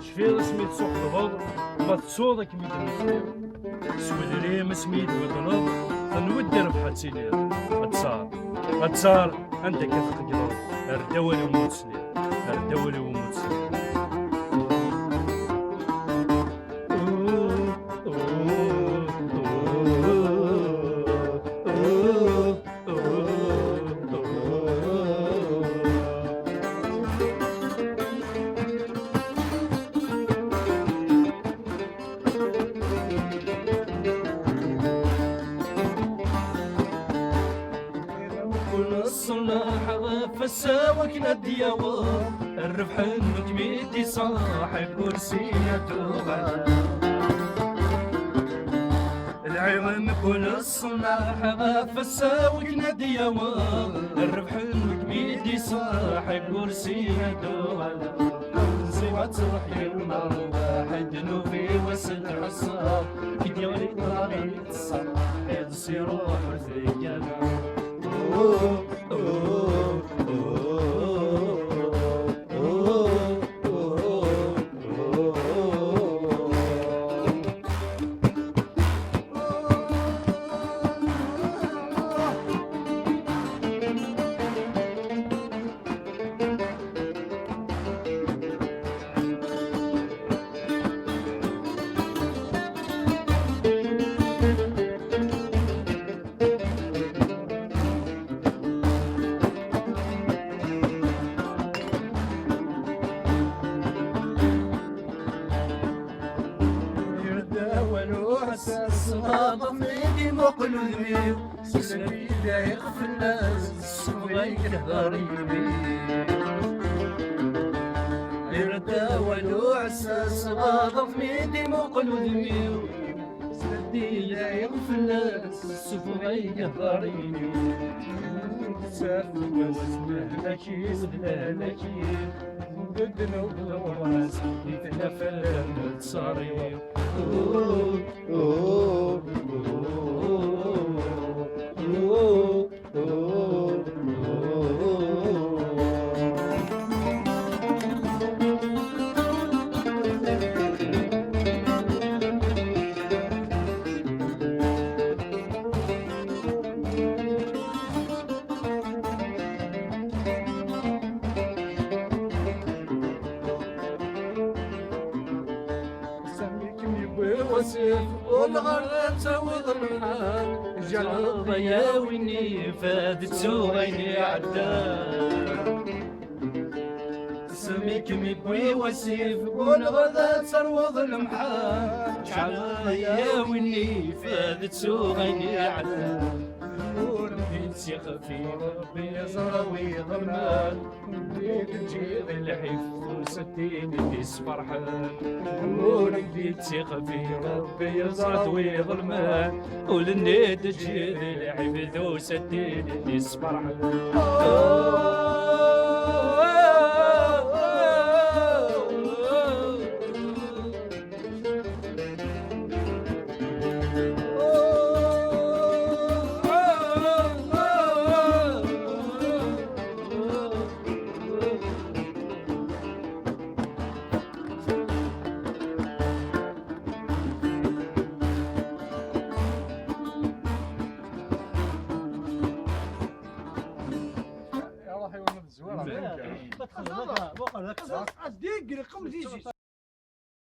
شفير سميت سوق الغض ما تصوضك ميدان سولري ما سميت وطلب نودي ربحة سيلير غتصار عندك تقدر الدولي وموتسلي الدولي وموتسلي الصلاح فساوك ندياوة الربح المكميدي صاحب كرسيته العظم كل الصلاح فساوك ندياوة الربح المكميدي صاحب كرسيته سوى تروح يوم واحد نوفي وسط عصاب في ديالي طريق الصلاح يصير روح ثقيلة صغار ميدي مقل ذمير سلبي لا يغفل الناس الصغير غريبي يردا ولو عسى صغار ميدي مقل ذمير سلبي لا يغفل الناس الصغير غريبي سافر وزنه لكيز لكيز بدنا وراس يتنفل الصرير وسيف والغرب سوض المحال جعل الضياويني فادت سوغيني عدال سميك ميبوي وسيف والغرب سروض المحال جعل الضياويني فادت سوغيني عدال سي خفيف ربي يزراوي ضمان بديت تجيب الحفظ وستيني ديس فرحان نقولك بديت سي خفيف ربي يزراوي ضمان ولنيت تجيب الحفظ وستيني ديس فرحان زوينه